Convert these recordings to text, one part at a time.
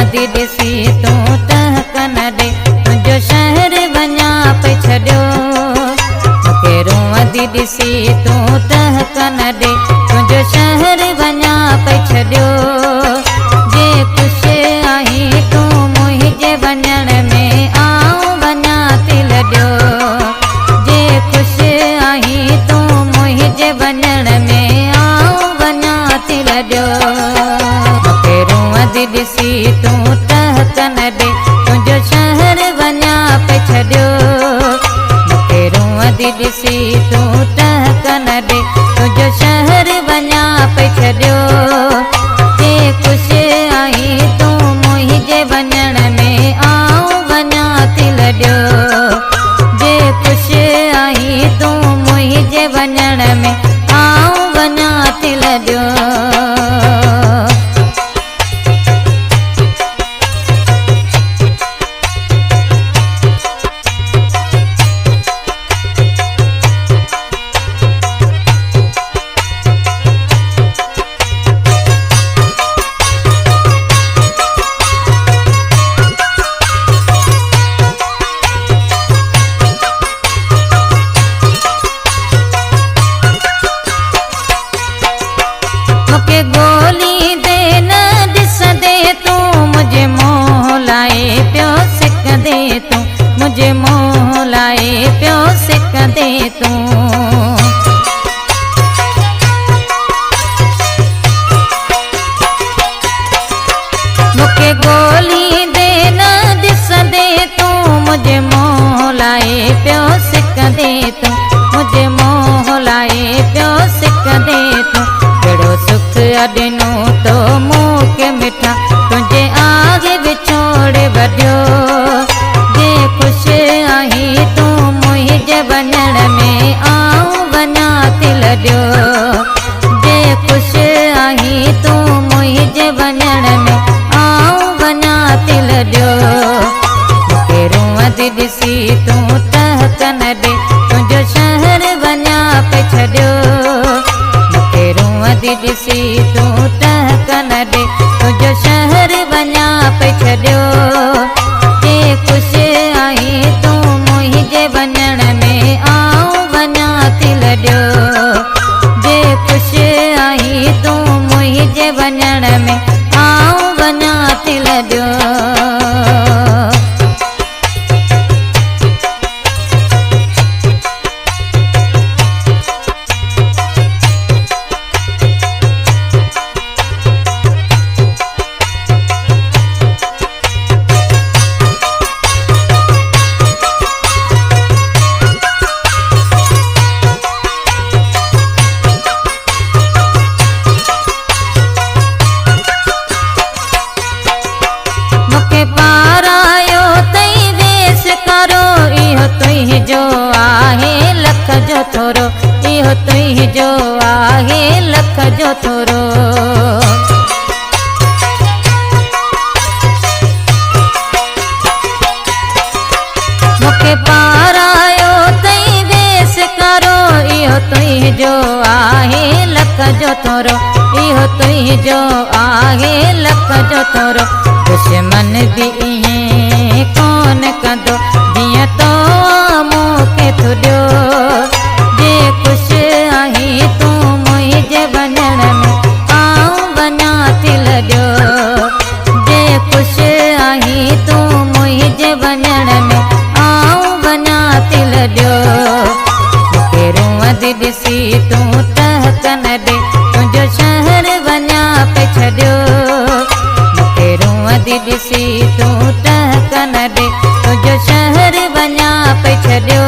वधी ॾिसी तूं टहक न ॾे तुंहिंजो शहर वञा पे छॾियो मूंखे रोअंदी ॾिसी तूं टहक न ॾे तुंहिंजो शहर वञा पे छॾियो जे ख़ुशि आहीं तूं मुंहिंजे वञण में आऊं वञा थी लॾियो जे ख़ुशि आहीं तूं मुंहिंजे वञण में आऊं वञा थी लॾियो मूंखे रोअंदी ॾिसी तूं टहक न ॾे तुंहिंजो शहर वञा पे छॾियो मूंखे रोअंदी ॾिसी तूं टहक न ॾे तुंहिंजो शहर वञा पे छॾियो जे ख़ुशि आहीं तूं मुंहिंजे वञण में आऊं वञा थी लॾियो जे ख़ुशि आहीं तूं मुंहिंजे वञण में आऊं वञा थी लॾियो गोली दे न ॾिसंदे तूं मुझे मोह लाए पियो सिकंदे तूं मुझे मोह लाए पियो सिकंदे तूं मूंखे गोली दे न ॾिसंदे तूं मुझे मोह लाए पियो सिकंदे तूं मुझे मोह लाए पियो सिकंदे तूं कहिड़ो सुख ॾिनो तो मूंखे मिठा तुंहिंजे आगे विछोड़े वॾियो जे ख़ुशि आहीं तूं मुंहिंजे वञण में आऊं वञा थी लॾियो जे ख़ुशि आहीं तूं मुंहिंजे वञण में आऊं वञा थी लॾियो मूंखे रोअंदी ॾिसी तूं टहक न ॾे तुंहिंजो शहर वञा पे छॾियो मूंखे रोअंदी ॾिसी तूं टहक न ॾे तुंहिंजो शहर वञा पे छॾियो जे ख़ुशि आहीं तूं मुंहिंजे वञण में आऊं वञा थी लॾियो जे ख़ुशि आहीं तूं मुंहिंजे वञण में आऊं वञा थी लॾियो पारायो तई वेस करो इहो तुंहिंजो आहे लख जो थोरो इहो तुंहिंजो आहे लख जो थोरो मूंखे पारायो तई वेस करो इहो तुंहिंजो आहे लख जो थोरो इहो तुंहिंजो आहे लख जो थोरो दुश्मन भी इएं कोन कंदो जीअं तो मूंखे थुॾियो जे ख़ुशि आहीं तूं मुंहिंजे वञण में आऊं वञा थी लॾियो जे ख़ुशि आहीं तूं मुंहिंजे वञण में आऊं वञा थी लॾियो मूंखे रोअंदी ॾिसी तूं टहक न ॾे तुंहिंजो शहर वञा पे छॾियो रोअंदी ॾिसी तूं टहक न ॾे तुंहिंजो शहर वञा पे छॾियो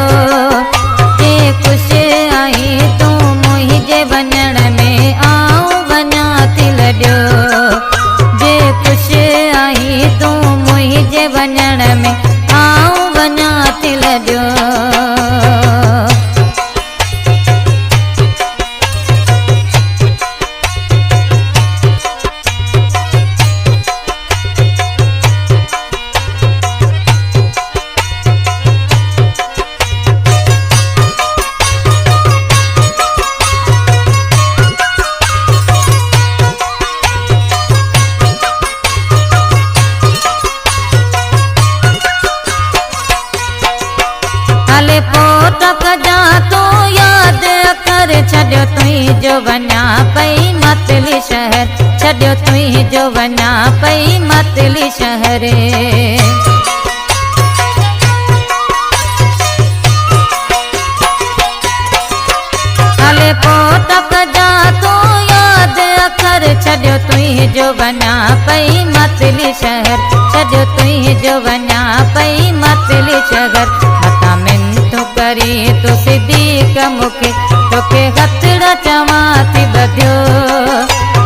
जे ख़ुशि आहीं तूं मुंहिंजे वञण में आऊं वञा थी लॾियो जे ख़ुशि आहीं तूं मुंहिंजे वञण में आऊं वञा थी लॾियो छॾियो तुंहिंजो वञा पई मतली शहर, छॾियो तुंहिंजो वञा पई मतली शहर। हले पोइ तक जा तूं यादि अखर, छॾियो तुंहिंजो वञा पई मतली शहर, छॾियो तुंहिंजो वञा पई मतली शहर। मता मिंतूं करी तूं सिद्दीक़ मूंखे, तोखे हथड़ा चवां थी ॿधियो,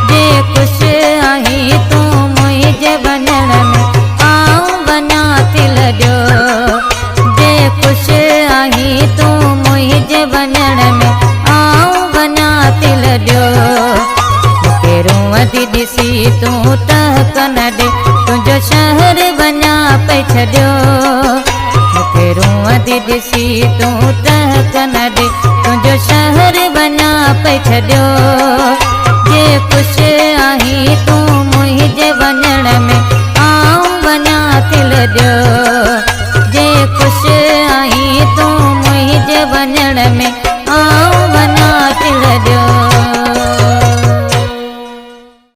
जे ख़ुशि आहीं तूं मुंहिंजे वञण में आऊं वञा थी लॾियो, जे ख़ुशि आहीं तूं मुंहिंजे वञण में आऊं वञा थी लॾियो। मूंखे रोअंदी ॾिसी तूं टहक न ॾे, तुंहिंजो शहर वञा पई छॾियो, मूंखे रोअंदी ॾिसी तूं टहक न ॾे, तुंहिंजो शहर वञा पई छॾियो, जे ख़ुशि आहीं तूं मुंहिंजे वञण में आऊं वञा थी लॾियो, जे ख़ुशि आहीं तूं मुंहिंजे वञण में